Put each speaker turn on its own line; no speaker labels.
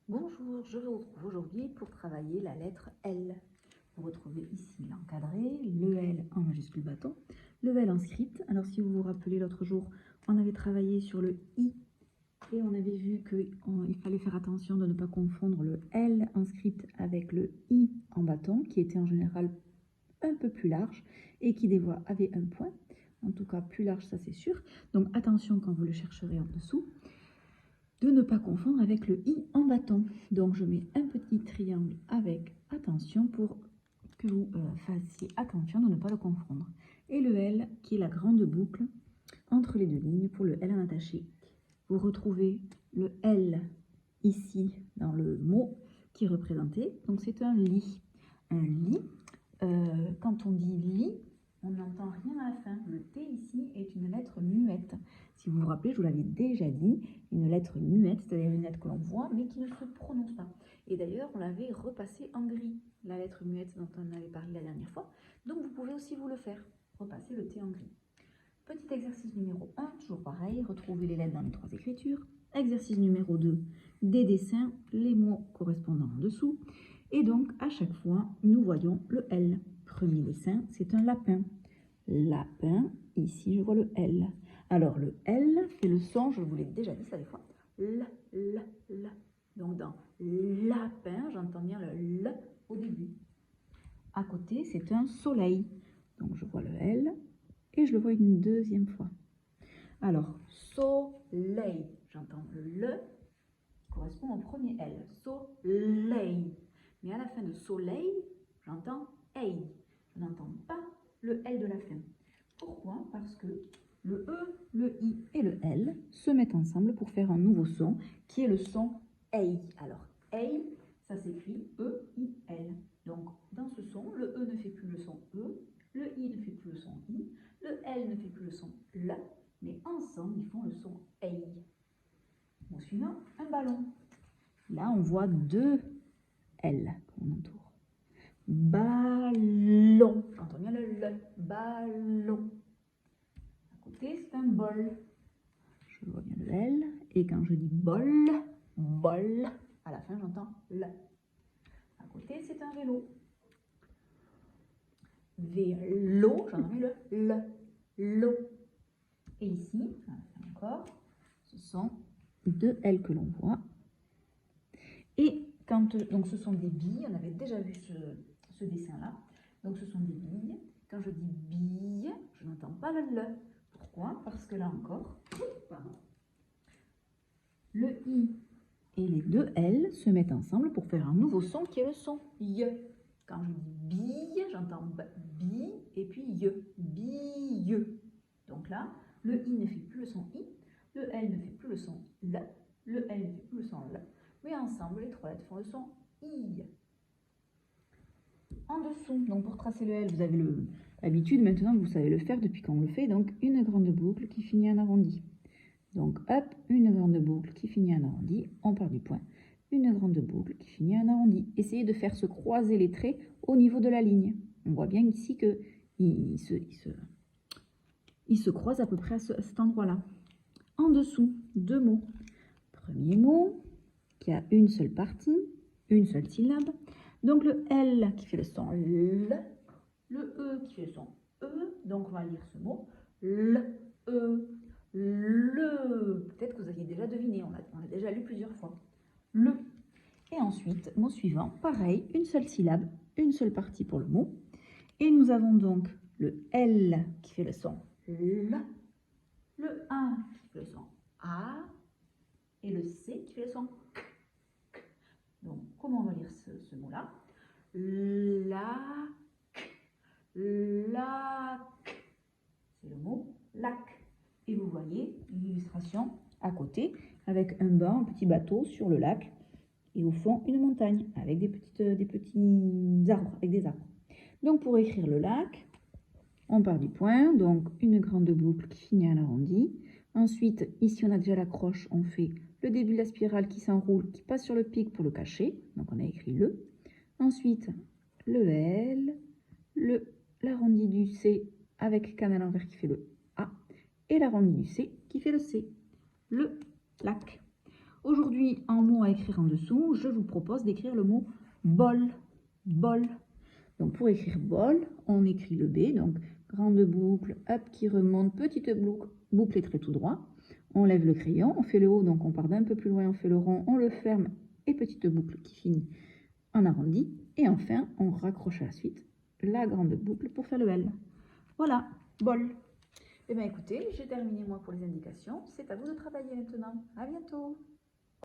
Bonjour, je vous retrouve aujourd'hui pour travailler la lettre L. Vous retrouvez ici l'encadré, le L en majuscule bâton, le L en script. Alors si vous vous rappelez l'autre jour, on avait travaillé sur le I et on avait vu qu'il fallait faire attention de ne pas confondre le L en script avec le I en bâton, qui était en général un peu plus large et qui des fois avait un point. En tout cas plus large, ça c'est sûr. Donc attention quand vous le chercherez en dessous, de ne pas confondre avec le I en bâton. Donc je mets un petit triangle avec attention pour que vous fassiez attention de ne pas le confondre. Et le L qui est la grande boucle entre les deux lignes pour le L en attaché. Vous retrouvez le L ici dans le mot qui est représenté. Donc c'est un lit. Un lit, quand on dit lit, on n'entend rien à la fin. Le T ici est une lettre muette. Si vous vous rappelez, je vous l'avais déjà dit, une lettre muette, c'est-à-dire une lettre que l'on voit, mais qui ne se prononce pas. Et d'ailleurs, on l'avait repassé en gris, la lettre muette dont on avait parlé la dernière fois. Donc vous pouvez aussi vous le faire, repasser le T en gris. Petit exercice numéro 1, toujours pareil, retrouver les lettres dans les trois écritures. Exercice numéro 2, des dessins, les mots correspondant en dessous. Et donc, à chaque fois, nous voyons le L. Premier dessin, c'est un lapin. Lapin, ici, je vois le L. Alors, le L fait le son, je vous l'ai déjà dit ça des fois, L. Donc, dans lapin, j'entends bien le L au début. À côté, c'est un soleil. Donc, je vois le L et je le vois une deuxième fois. Alors, soleil, j'entends le L correspond au premier L. Soleil. Mais à la fin de soleil, j'entends ei. Je n'entends pas le L de la fin. Pourquoi? Parce que le E, le I et le L se mettent ensemble pour faire un nouveau son qui est le son ei. Alors, ei, ça s'écrit E-I-L. Donc, dans ce son, le E ne fait plus le son E, le I ne fait plus le son I, le L ne fait plus le son L, mais ensemble, ils font le son ei. Au suivant, un ballon. Là, on voit deux L qu'on entoure. Ballon. J'entends bien le L. Ballon. À côté, c'est un bol. Je vois bien le L. Et quand je dis bol, bol, à la fin, j'entends L. À côté, c'est un vélo. Vélo, j'entends bien le L. L'eau. Et ici, à la fin encore, ce sont deux L que l'on voit. Et donc ce sont des billes, on avait déjà vu ce dessin-là. Donc ce sont des billes. Quand je dis billes, je n'entends pas le L. Pourquoi? Parce que là encore, le I et les deux L se mettent ensemble pour faire un nouveau son qui est le son Y. Quand je dis bille, j'entends bi et puis Y. Bille. Donc là, le I ne fait plus le son I, le L ne fait plus le son L, le L ne fait plus le son L. Mais ensemble, les trois lettres font le son I. En dessous, donc pour tracer le L, vous avez l'habitude, maintenant vous savez le faire depuis qu'on le fait, donc une grande boucle qui finit en arrondi. Donc hop, une grande boucle qui finit en arrondi, on part du point. Une grande boucle qui finit en arrondi. Essayez de faire se croiser les traits au niveau de la ligne. On voit bien ici qu'ils se croisent à peu près à cet endroit-là. En dessous, deux mots. Premier mot, qui a une seule partie, une seule syllabe. Donc le L qui fait le son L, le E qui fait le son E, donc on va lire ce mot, L, E, le. Peut-être que vous aviez déjà deviné, on l'a déjà lu plusieurs fois. Le. Et ensuite, mot suivant, pareil, une seule syllabe, une seule partie pour le mot. Et nous avons donc le L qui fait le son L, le A qui fait le son A, et le C qui fait le son K. Donc, comment on va lire ce mot-là? Lac. Lac. C'est le mot lac. Et vous voyez l'illustration à côté avec un banc, un petit bateau sur le lac et au fond une montagne avec des petits arbres, avec des arbres. Donc, pour écrire le lac, on part du point, donc une grande boucle qui finit en arrondi. Ensuite, ici, on a déjà l'accroche, on fait le début de la spirale qui s'enroule, qui passe sur le pic pour le cacher. Donc, on a écrit le. Ensuite, le L, l'arrondi du C avec canne à l'envers qui fait le A, et l'arrondi du C qui fait le C. Le lac. Aujourd'hui, en mot à écrire en dessous, je vous propose d'écrire le mot bol. Bol. Donc pour écrire bol, on écrit le B, donc grande boucle, hop, qui remonte, petite boucle et trait tout droit. On lève le crayon, on fait le haut, donc on part d'un peu plus loin, on fait le rond, on le ferme, et petite boucle qui finit en arrondi. Et enfin, on raccroche à la suite la grande boucle pour faire le L. Voilà, bol. Eh bien écoutez, j'ai terminé moi pour les indications. C'est à vous de travailler maintenant. À bientôt.